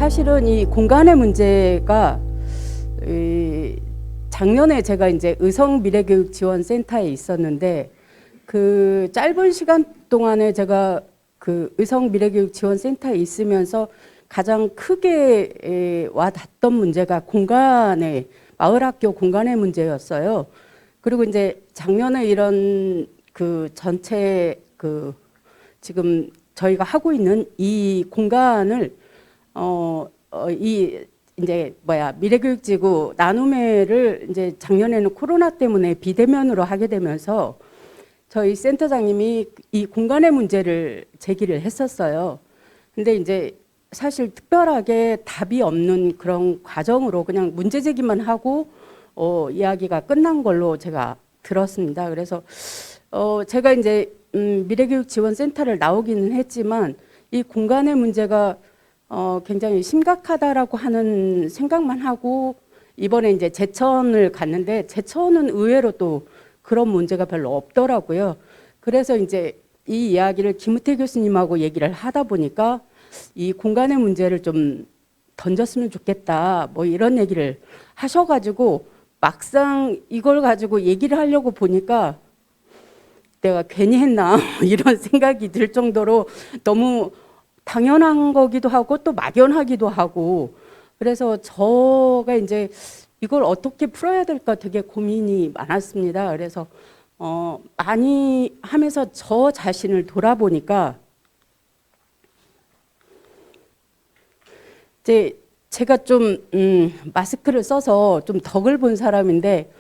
사실은 이 공간의 문제가 작년에 제가 이제 의성미래교육지원센터에 있었는데 그 짧은 시간 동안에 제가 그 의성미래교육지원센터에 있으면서 가장 크게 와닿던 문제가 공간의 마을학교 공간의 문제였어요. 그리고 이제 작년에 이런 그 전체 그 지금 저희가 하고 있는 이 공간을 이 이제 미래교육지구 나눔회를 이제 작년에는 코로나 때문에 비대면으로 하게 되면서 저희 센터장님이 이 공간의 문제를 제기를 했었어요. 근데 이제 사실 특별하게 답이 없는 그런 과정으로 그냥 문제 제기만 하고 이야기가 끝난 걸로 제가 들었습니다. 그래서 제가 이제 미래교육지원센터를 나오기는 했지만 이 공간의 문제가 굉장히 심각하다라고 하는 생각만 하고 이번에 이제 제천을 갔는데 제천은 의외로 또 그런 문제가 별로 없더라고요. 그래서 이제 이 이야기를 김우태 교수님하고 얘기를 하다 보니까 이 공간의 문제를 좀 던졌으면 좋겠다 뭐 이런 얘기를 하셔가지고 막상 이걸 가지고 얘기를 하려고 보니까 내가 괜히 했나 이런 생각이 들 정도로 너무 당연한 거기도 하고 또 막연하기도 하고 그래서 저가 이제 이걸 어떻게 풀어야 될까 되게 고민이 많았습니다. 그래서 많이 하면서 저 자신을 돌아보니까 이제 제가 좀 마스크를 써서 좀 덕을 본 사람인데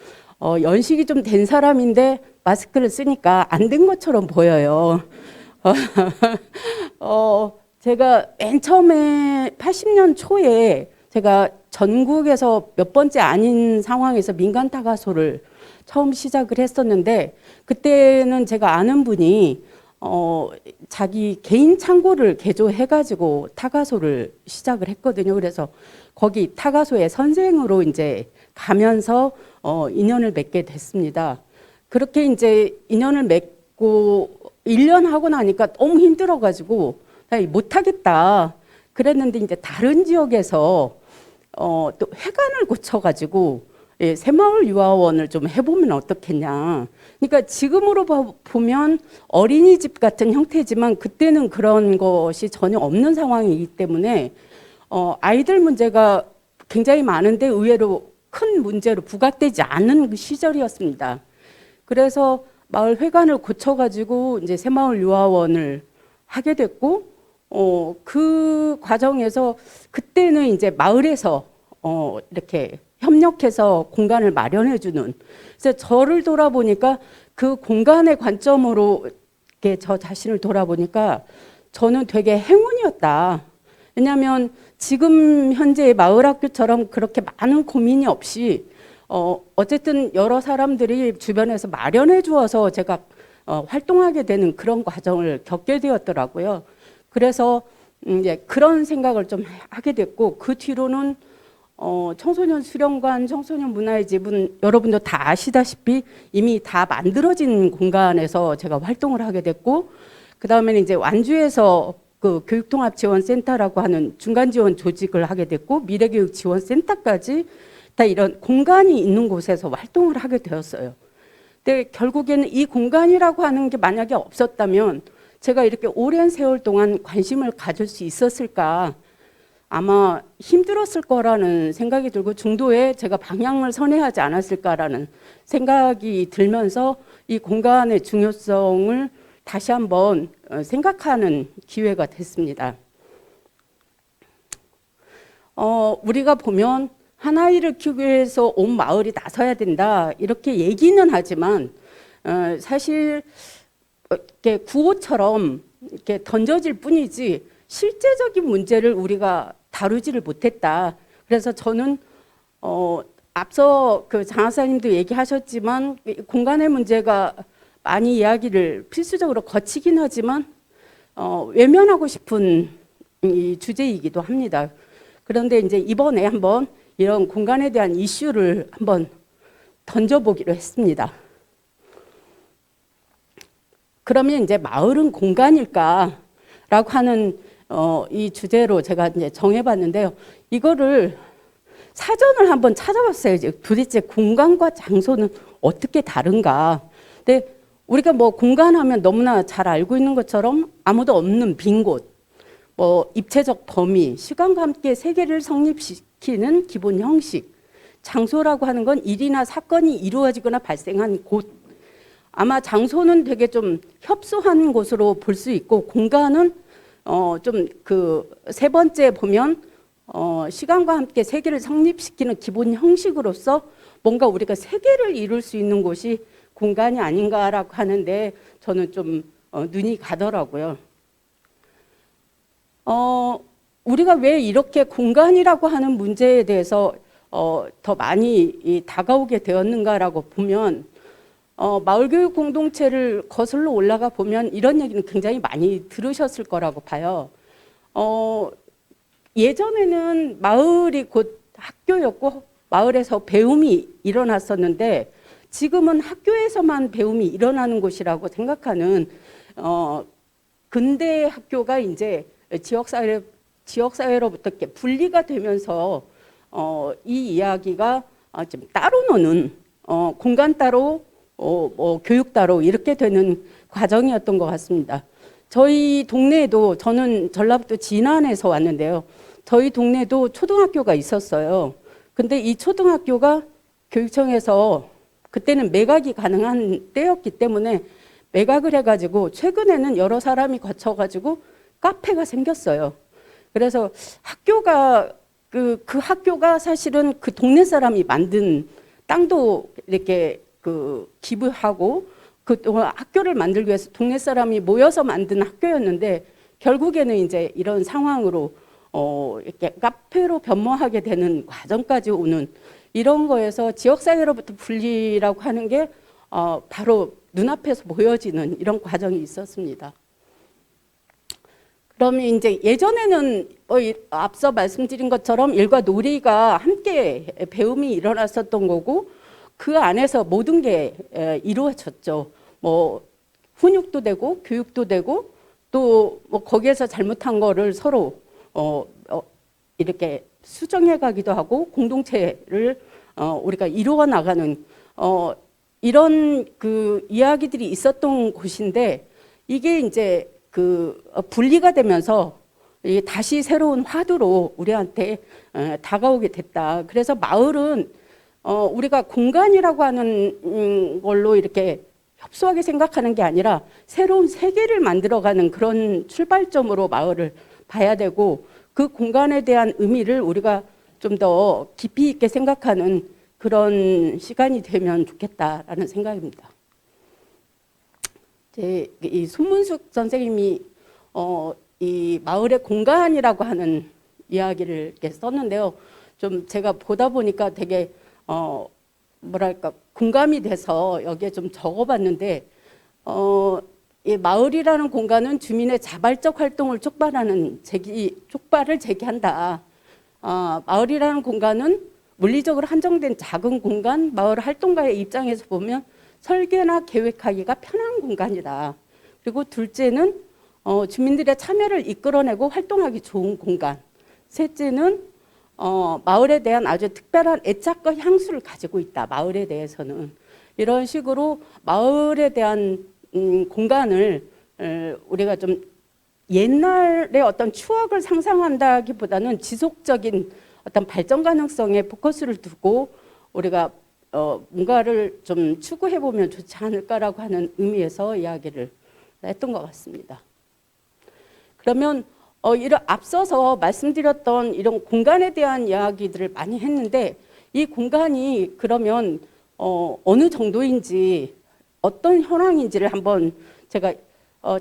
연식이 좀 된 사람인데 마스크를 쓰니까 안 된 것처럼 보여요. 제가 맨 처음에 80년 초에 제가 전국에서 몇 번째 아닌 상황에서 민간 타가소를 처음 시작을 했었는데 그때는 제가 아는 분이 자기 개인 창고를 개조해가지고 타가소를 시작을 했거든요. 그래서 거기 타가소의 선생으로 이제 가면서 인연을 맺게 됐습니다. 그렇게 이제 인연을 맺고 1년 하고 나니까 너무 힘들어가지고 못하겠다. 그랬는데 이제 다른 지역에서 또 회관을 고쳐가지고 새마을 유아원을 좀 해보면 어떻겠냐. 그러니까 지금으로 보면 어린이집 같은 형태지만 그때는 그런 것이 전혀 없는 상황이기 때문에 아이들 문제가 굉장히 많은데 의외로 큰 문제로 부각되지 않는 시절이었습니다. 그래서 마을 회관을 고쳐가지고 이제 새마을 유아원을 하게 됐고 그 과정에서 그때는 이제 마을에서 이렇게 협력해서 공간을 마련해주는. 그래서 저를 돌아보니까 그 공간의 관점으로 이렇게 저 자신을 돌아보니까 저는 되게 행운이었다. 왜냐하면 지금 현재의 마을학교처럼 그렇게 많은 고민이 없이 어쨌든 여러 사람들이 주변에서 마련해 주어서 제가 활동하게 되는 그런 과정을 겪게 되었더라고요. 그래서 이제 그런 생각을 좀 하게 됐고 그 뒤로는 청소년 수련관, 청소년 문화의 집은 여러분도 다 아시다시피 이미 다 만들어진 공간에서 제가 활동을 하게 됐고 그 다음에는 이제 완주에서 그 교육통합지원센터라고 하는 중간지원 조직을 하게 됐고 미래교육지원센터까지 다 이런 공간이 있는 곳에서 활동을 하게 되었어요. 근데 결국에는 이 공간이라고 하는 게 만약에 없었다면 제가 이렇게 오랜 세월 동안 관심을 가질 수 있었을까? 아마 힘들었을 거라는 생각이 들고 중도에 제가 방향을 선회하지 않았을까라는 생각이 들면서 이 공간의 중요성을 다시 한번 생각하는 기회가 됐습니다. 우리가 보면 한 아이를 키우기 위해서 온 마을이 나서야 된다 이렇게 얘기는 하지만 사실 이렇게 구호처럼 이렇게 던져질 뿐이지 실제적인 문제를 우리가 다루지를 못했다. 그래서 저는 앞서 그 장학사님도 얘기하셨지만 공간의 문제가 많이 이야기를 필수적으로 거치긴 하지만 외면하고 싶은 이 주제이기도 합니다. 그런데 이제 이번에 한번 이런 공간에 대한 이슈를 한번 던져보기로 했습니다. 그러면 이제 마을은 공간일까라고 하는 이 주제로 제가 이제 정해봤는데요. 이거를 사전을 한번 찾아봤어요. 이제 도대체 공간과 장소는 어떻게 다른가. 근데 우리가 뭐 공간하면 너무나 잘 알고 있는 것처럼 아무도 없는 빈 곳, 뭐 입체적 범위, 시간과 함께 세계를 성립시키는 기본 형식, 장소라고 하는 건 일이나 사건이 이루어지거나 발생한 곳. 아마 장소는 되게 좀 협소한 곳으로 볼 수 있고, 공간은 좀 그 세 번째 보면 시간과 함께 세계를 성립시키는 기본 형식으로서 뭔가 우리가 세계를 이룰 수 있는 곳이 공간이 아닌가라고 하는데 저는 좀 눈이 가더라고요. 우리가 왜 이렇게 공간이라고 하는 문제에 대해서 더 많이 다가오게 되었는가라고 보면 마을교육 공동체를 거슬러 올라가 보면 이런 얘기는 굉장히 많이 들으셨을 거라고 봐요. 예전에는 마을이 곧 학교였고 마을에서 배움이 일어났었는데 지금은 학교에서만 배움이 일어나는 곳이라고 생각하는 근대 학교가 이제 지역사회로부터 이렇게 분리가 되면서 이 이야기가 좀 따로 노는 공간 따로 뭐 교육 따로 이렇게 되는 과정이었던 것 같습니다. 저희 동네에도 저는 전라북도 진안에서 왔는데요. 저희 동네도 초등학교가 있었어요. 근데 이 초등학교가 교육청에서 그때는 매각이 가능한 때였기 때문에 매각을 해가지고 최근에는 여러 사람이 거쳐가지고 카페가 생겼어요. 그래서 학교가 그 학교가 사실은 그 동네 사람이 만든 땅도 이렇게 그 기부하고 그 학교를 만들기 위해서 동네 사람이 모여서 만든 학교였는데 결국에는 이제 이런 상황으로 이렇게 카페로 변모하게 되는 과정까지 오는 이런 거에서 지역사회로부터 분리라고 하는 게 바로 눈앞에서 보여지는 이런 과정이 있었습니다. 그러면 이제 예전에는 앞서 말씀드린 것처럼 일과 놀이가 함께 배움이 일어났었던 거고 그 안에서 모든 게 이루어졌죠. 뭐 훈육도 되고 교육도 되고 또 뭐 거기에서 잘못한 거를 서로 이렇게 수정해 가기도 하고 공동체를 우리가 이루어 나가는 이런 그 이야기들이 있었던 곳인데 이게 이제 그 분리가 되면서 다시 새로운 화두로 우리한테 다가오게 됐다. 그래서 마을은 우리가 공간이라고 하는 걸로 이렇게 협소하게 생각하는 게 아니라 새로운 세계를 만들어가는 그런 출발점으로 마을을 봐야 되고 그 공간에 대한 의미를 우리가 좀 더 깊이 있게 생각하는 그런 시간이 되면 좋겠다라는 생각입니다. 이 손문숙 선생님이 이 마을의 공간이라고 하는 이야기를 이렇게 썼는데요. 좀 제가 보다 보니까 되게 뭐랄까 공감이 돼서 여기에 좀 적어봤는데 이 마을이라는 공간은 주민의 자발적 활동을 촉발을 제기한다. 마을이라는 공간은 물리적으로 한정된 작은 공간, 마을 활동가의 입장에서 보면 설계나 계획하기가 편한 공간이다. 그리고 둘째는 주민들의 참여를 이끌어내고 활동하기 좋은 공간. 셋째는 마을에 대한 아주 특별한 애착과 향수를 가지고 있다. 마을에 대해서는. 이런 식으로 마을에 대한 공간을 우리가 좀 옛날의 어떤 추억을 상상한다기보다는 지속적인 어떤 발전 가능성에 포커스를 두고 우리가 뭔가를 좀 추구해 보면 좋지 않을까라고 하는 의미에서 이야기를 했던 것 같습니다. 그러면 이런 앞서서 말씀드렸던 이런 공간에 대한 이야기들을 많이 했는데 이 공간이 그러면 어느 정도인지 어떤 현황인지를 한번 제가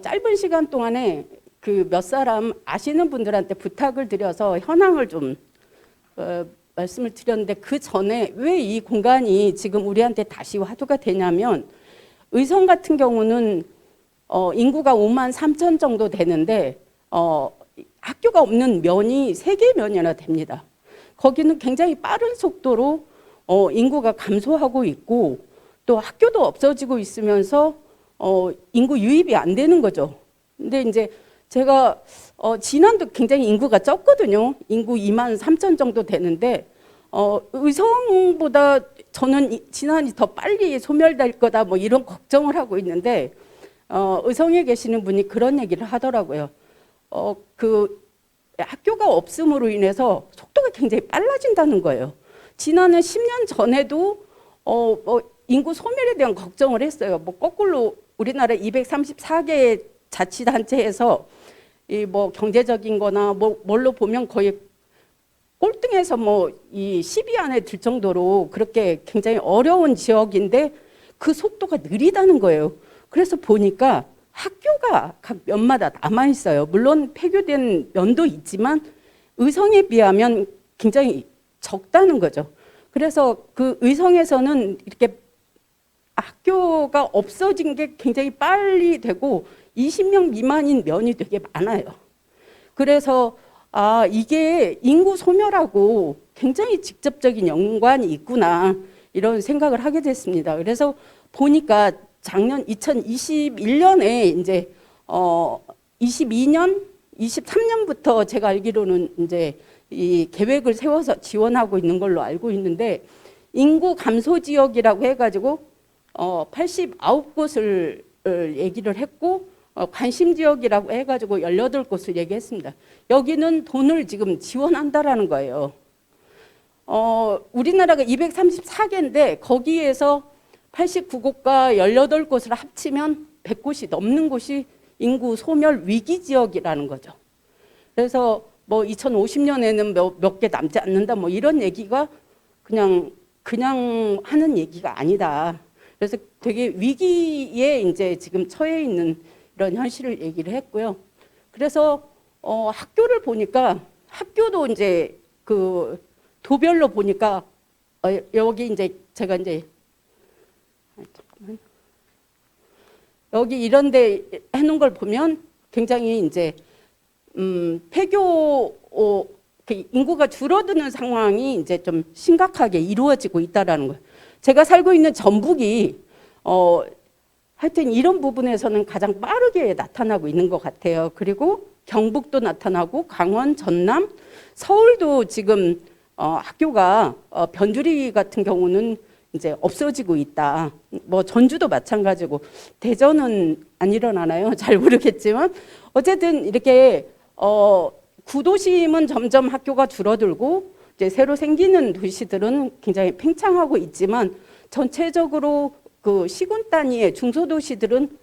짧은 시간 동안에 그 몇 사람 아시는 분들한테 부탁을 드려서 현황을 좀 말씀을 드렸는데 그 전에 왜 이 공간이 지금 우리한테 다시 화두가 되냐면 의성 같은 경우는 인구가 5만 3천 정도 되는데 학교가 없는 면이 3개 면이나 됩니다. 거기는 굉장히 빠른 속도로 인구가 감소하고 있고 또 학교도 없어지고 있으면서 인구 유입이 안 되는 거죠. 근데 이제 제가 진안도 굉장히 인구가 적거든요. 인구 2만 3천 정도 되는데 의성보다 저는 진안이 더 빨리 소멸될 거다 뭐 이런 걱정을 하고 있는데 의성에 계시는 분이 그런 얘기를 하더라고요. 그 학교가 없음으로 인해서 속도가 굉장히 빨라진다는 거예요. 진안은 10년 전에도 인구 소멸에 대한 걱정을 했어요. 뭐 거꾸로 우리나라 234개 자치단체에서 이 뭐 경제적인 거나 뭐 뭘로 보면 거의 꼴등에서 뭐 이 10위 안에 들 정도로 그렇게 굉장히 어려운 지역인데 그 속도가 느리다는 거예요. 그래서 보니까 학교가 각 면마다 남아 있어요. 물론 폐교된 면도 있지만 의성에 비하면 굉장히 적다는 거죠. 그래서 그 의성에서는 이렇게 학교가 없어진 게 굉장히 빨리 되고 20명 미만인 면이 되게 많아요. 그래서 이게 인구 소멸하고 굉장히 직접적인 연관이 있구나 이런 생각을 하게 됐습니다. 그래서 보니까 작년 2021년에 이제 22년, 23년부터 제가 알기로는 이제 이 계획을 세워서 지원하고 있는 걸로 알고 있는데 인구 감소 지역이라고 해가지고 89곳을 얘기를 했고 관심 지역이라고 해가지고 18곳을 얘기했습니다. 여기는 돈을 지금 지원한다라는 거예요. 우리나라가 234개인데 거기에서 89곳과 18곳을 합치면 100곳이 넘는 곳이 인구 소멸 위기 지역이라는 거죠. 그래서 뭐 2050년에는 몇 개 남지 않는다 뭐 이런 얘기가 그냥 하는 얘기가 아니다. 그래서 되게 위기에 이제 지금 처해 있는 이런 현실을 얘기를 했고요. 그래서 학교를 보니까 학교도 이제 그 도별로 보니까 여기 이제 제가 이제 여기 이런데 해놓은 걸 보면 굉장히 이제 폐교 인구가 줄어드는 상황이 이제 좀 심각하게 이루어지고 있다라는 거예요. 제가 살고 있는 전북이 하여튼 이런 부분에서는 가장 빠르게 나타나고 있는 것 같아요. 그리고 경북도 나타나고 강원, 전남, 서울도 지금 학교가 변두리 같은 경우는 이제 없어지고 있다. 뭐 전주도 마찬가지고 대전은 안 일어나나요? 잘 모르겠지만 어쨌든 이렇게 구도심은 점점 학교가 줄어들고 이제 새로 생기는 도시들은 굉장히 팽창하고 있지만 전체적으로 그 시군 단위의 중소도시들은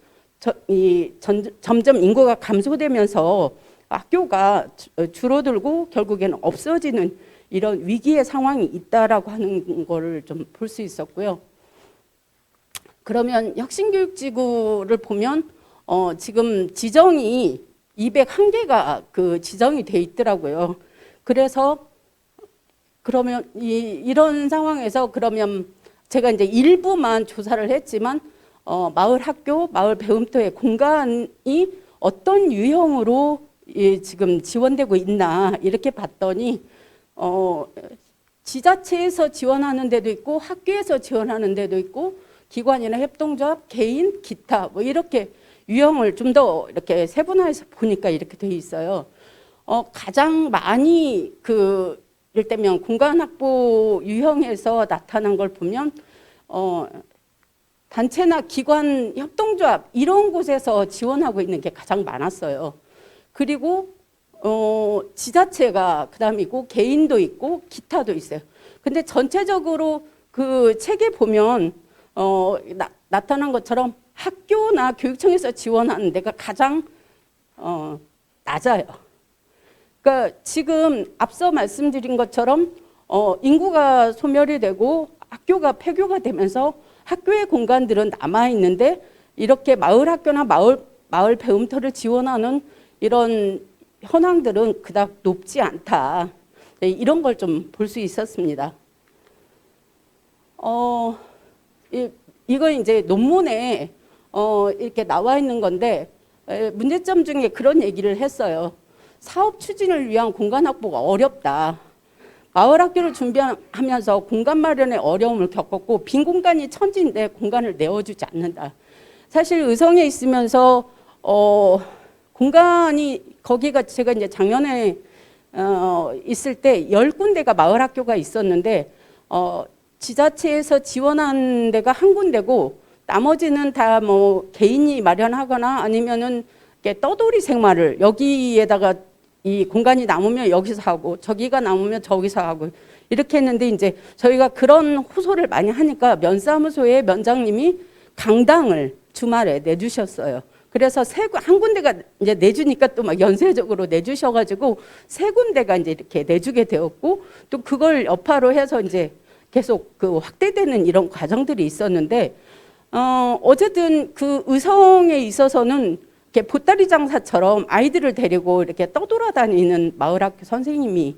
점점 인구가 감소되면서 학교가 줄어들고 결국에는 없어지는 이런 위기의 상황이 있다라고 하는 거를 좀 볼 수 있었고요. 그러면 혁신교육지구를 보면 지금 지정이 201개가 그 지정이 돼 있더라고요. 그래서 그러면 이런 상황에서 그러면 제가 이제 일부만 조사를 했지만 마을 학교, 마을 배움터의 공간이 어떤 유형으로 지금 지원되고 있나 이렇게 봤더니 지자체에서 지원하는 데도 있고 학교에서 지원하는 데도 있고 기관이나 협동조합, 개인, 기타 뭐 이렇게 유형을 좀 더 이렇게 세분화해서 보니까 이렇게 돼 있어요. 가장 많이 이를테면 공간 확보 유형에서 나타난 걸 보면 단체나 기관, 협동조합 이런 곳에서 지원하고 있는 게 가장 많았어요. 그리고 지자체가 그다음이고 개인도 있고 기타도 있어요. 근데 전체적으로 그 책에 보면 나타난 것처럼 학교나 교육청에서 지원하는 데가 가장 낮아요. 그러니까 지금 앞서 말씀드린 것처럼 인구가 소멸이 되고 학교가 폐교가 되면서 학교의 공간들은 남아 있는데 이렇게 마을 학교나 마을 배움터를 지원하는 이런 현황들은 그닥 높지 않다. 네, 이런 걸 좀 볼 수 있었습니다. 이건 이제 논문에 이렇게 나와 있는 건데 문제점 중에 그런 얘기를 했어요. 사업 추진을 위한 공간 확보가 어렵다. 마을 학교를 준비하면서 공간 마련에 어려움을 겪었고 빈 공간이 천지인데 공간을 내어주지 않는다. 사실 의성에 있으면서 공간이 거기가 제가 이제 작년에 있을 때 10군데가 마을 학교가 있었는데 지자체에서 지원한 데가 한 군데고 나머지는 다 뭐 개인이 마련하거나 아니면은 떠돌이 생활을 여기에다가 이 공간이 남으면 여기서 하고 저기가 남으면 저기서 하고 이렇게 했는데 이제 저희가 그런 호소를 많이 하니까 면사무소의 면장님이 강당을 주말에 내주셨어요. 그래서 한 군데가 이제 내주니까 또 막 연쇄적으로 내주셔가지고 3군데가 이제 이렇게 내주게 되었고 또 그걸 여파로 해서 이제 계속 그 확대되는 이런 과정들이 있었는데 어쨌든 그 의성에 있어서는 이렇게 보따리 장사처럼 아이들을 데리고 이렇게 떠돌아다니는 마을학교 선생님이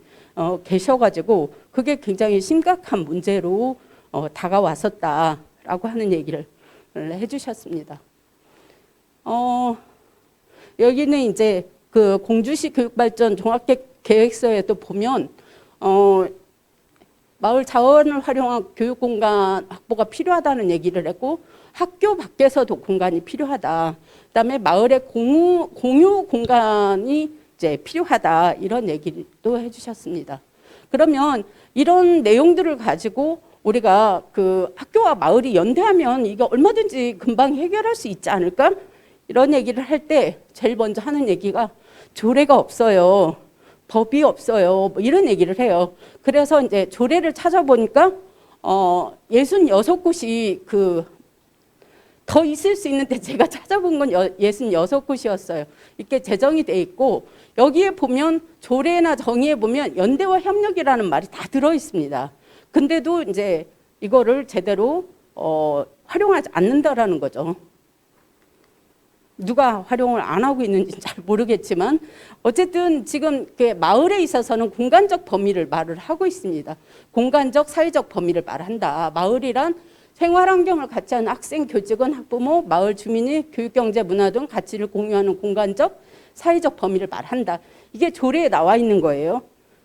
계셔가지고 그게 굉장히 심각한 문제로 다가왔었다라고 하는 얘기를 해주셨습니다. 여기는 이제 그 공주시 교육발전 종합계획서에 또 보면 마을 자원을 활용한 교육공간 확보가 필요하다는 얘기를 했고 학교 밖에서도 공간이 필요하다. 그다음에 마을의 공유 공간이 이제 필요하다 이런 얘기도 해주셨습니다. 그러면 이런 내용들을 가지고 우리가 그 학교와 마을이 연대하면 이게 얼마든지 금방 해결할 수 있지 않을까? 이런 얘기를 할 때 제일 먼저 하는 얘기가 조례가 없어요. 법이 없어요. 뭐 이런 얘기를 해요. 그래서 이제 조례를 찾아보니까 66곳이 더 있을 수 있는데 제가 찾아본 건 66곳이었어요. 이렇게 제정이 돼 있고 여기에 보면 조례나 정의에 보면 연대와 협력이라는 말이 다 들어 있습니다. 근데도 이제 이거를 제대로 활용하지 않는다라는 거죠. 누가 활용을 안 하고 있는지 잘 모르겠지만 어쨌든 지금 마을에 있어서는 공간적 범위를 말을 하고 있습니다. 공간적 사회적 범위를 말한다. 마을이란 생활환경을 같이 하는 학생, 교직원, 학부모, 마을 주민이 교육경제, 문화 등 가치를 공유하는 공간적 사회적 범위를 말한다. 이게 조례에 나와 있는 거예요.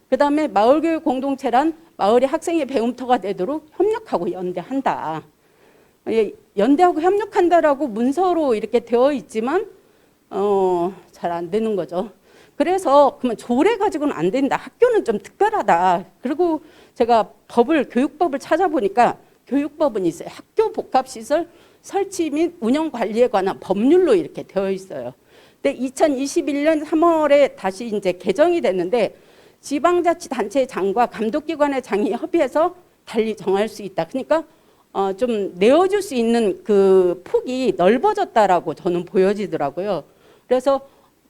그 다음에 마을교육 공동체란 마을이 학생의 배움터가 되도록 협력하고 연대한다. 연대하고 협력한다라고 문서로 이렇게 되어 있지만 잘 안 되는 거죠. 그래서 그러면 조례 가지고는 안 된다. 학교는 좀 특별하다. 그리고 제가 교육법을 찾아보니까 교육법은 있어요. 학교 복합시설 설치 및 운영 관리에 관한 법률로 이렇게 되어 있어요. 근데 2021년 3월에 다시 이제 개정이 됐는데 지방자치단체의 장과 감독기관의 장이 협의해서 달리 정할 수 있다. 그러니까 좀 내어줄 수 있는 그 폭이 넓어졌다라고 저는 보여지더라고요. 그래서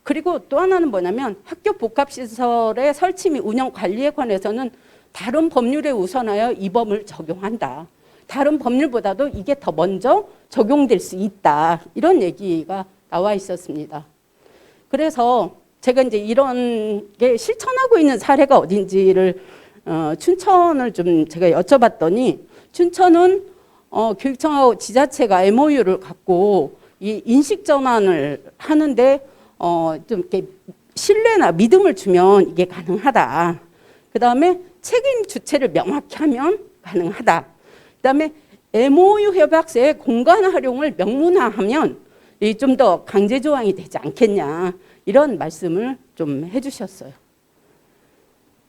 그리고 또 하나는 뭐냐면 학교 복합시설의 설치 및 운영 관리에 관해서는 다른 법률에 우선하여 이 법을 적용한다. 다른 법률보다도 이게 더 먼저 적용될 수 있다. 이런 얘기가 나와 있었습니다. 그래서 제가 이제 이런 게 실천하고 있는 사례가 어딘지를 춘천을 좀 제가 여쭤봤더니 춘천은 교육청하고 지자체가 MOU를 갖고 이 인식 전환을 하는데 좀 이렇게 신뢰나 믿음을 주면 이게 가능하다. 그다음에 책임 주체를 명확히 하면 가능하다. 그다음에 MOU 협약서의 공간 활용을 명문화하면 좀 더 강제 조항이 되지 않겠냐 이런 말씀을 좀 해주셨어요.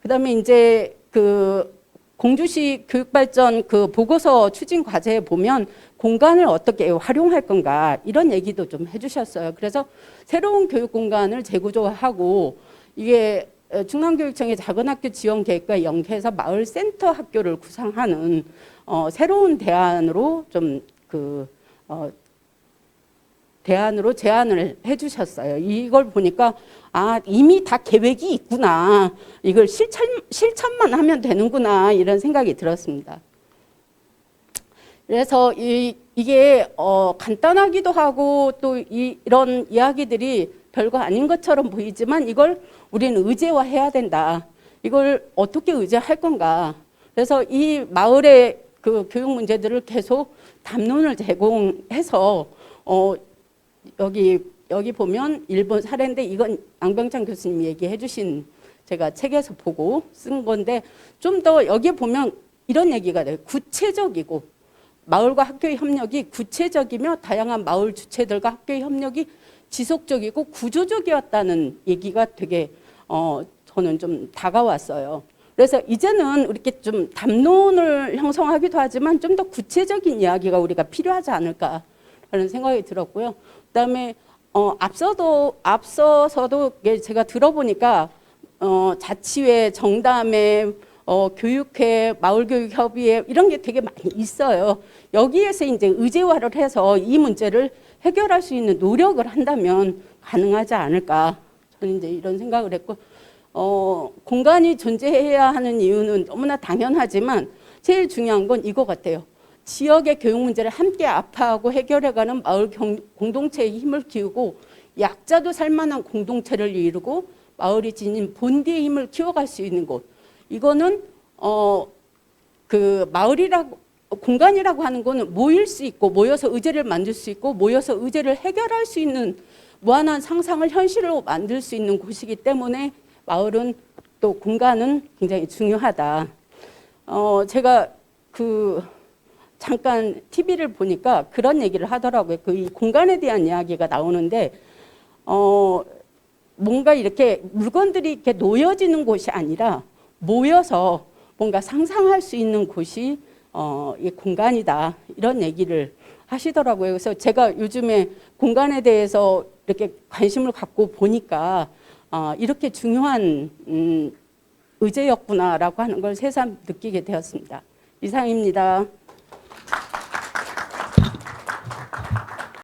그다음에 이제 그 공주시 교육발전 그 보고서 추진 과제에 보면 공간을 어떻게 활용할 건가 이런 얘기도 좀 해주셨어요. 그래서 새로운 교육 공간을 재구조하고 이게 충남교육청의 작은학교 지원 계획과 연계해서 마을 센터 학교를 구상하는 새로운 대안으로 좀 대안으로 제안을 해주셨어요. 이걸 보니까 이미 다 계획이 있구나. 이걸 실천만 하면 되는구나 이런 생각이 들었습니다. 그래서 이게 간단하기도 하고 또 이런 이야기들이 별거 아닌 것처럼 보이지만 이걸 우리는 의제화해야 된다. 이걸 어떻게 의제할 건가. 그래서 이 마을의 그 교육 문제들을 계속 담론을 제공해서 여기 보면 일본 사례인데 이건 양병찬 교수님이 얘기해 주신 제가 책에서 보고 쓴 건데 좀 더 여기에 보면 이런 얘기가 돼요. 구체적이고 마을과 학교의 협력이 구체적이며 다양한 마을 주체들과 학교의 협력이 지속적이고 구조적이었다는 얘기가 되게 저는 좀 다가왔어요. 그래서 이제는 이렇게 좀 담론을 형성하기도 하지만 좀 더 구체적인 이야기가 우리가 필요하지 않을까라는 생각이 들었고요. 그다음에 앞서서도 제가 들어보니까 자치회, 정담회, 교육회, 마을교육협의회 이런 게 되게 많이 있어요. 여기에서 이제 의제화를 해서 이 문제를 해결할 수 있는 노력을 한다면 가능하지 않을까. 저는 이제 이런 생각을 했고, 공간이 존재해야 하는 이유는 너무나 당연하지만 제일 중요한 건 이거 같아요. 지역의 교육 문제를 함께 아파하고 해결해가는 마을 공동체의 힘을 키우고 약자도 살만한 공동체를 이루고 마을이 지닌 본디의 힘을 키워갈 수 있는 곳. 이거는 그 마을이라고 공간이라고 하는 거는 모일 수 있고 모여서 의제를 만들 수 있고 모여서 의제를 해결할 수 있는 무한한 상상을 현실로 만들 수 있는 곳이기 때문에 마을은 또 공간은 굉장히 중요하다. 제가 잠깐 TV를 보니까 그런 얘기를 하더라고요. 이 공간에 대한 이야기가 나오는데 뭔가 이렇게 물건들이 이렇게 놓여지는 곳이 아니라 모여서 뭔가 상상할 수 있는 곳이 이 공간이다. 이런 얘기를 하시더라고요. 그래서 제가 요즘에 공간에 대해서 이렇게 관심을 갖고 보니까 이렇게 중요한 의제였구나라고 하는 걸 새삼 느끼게 되었습니다. 이상입니다.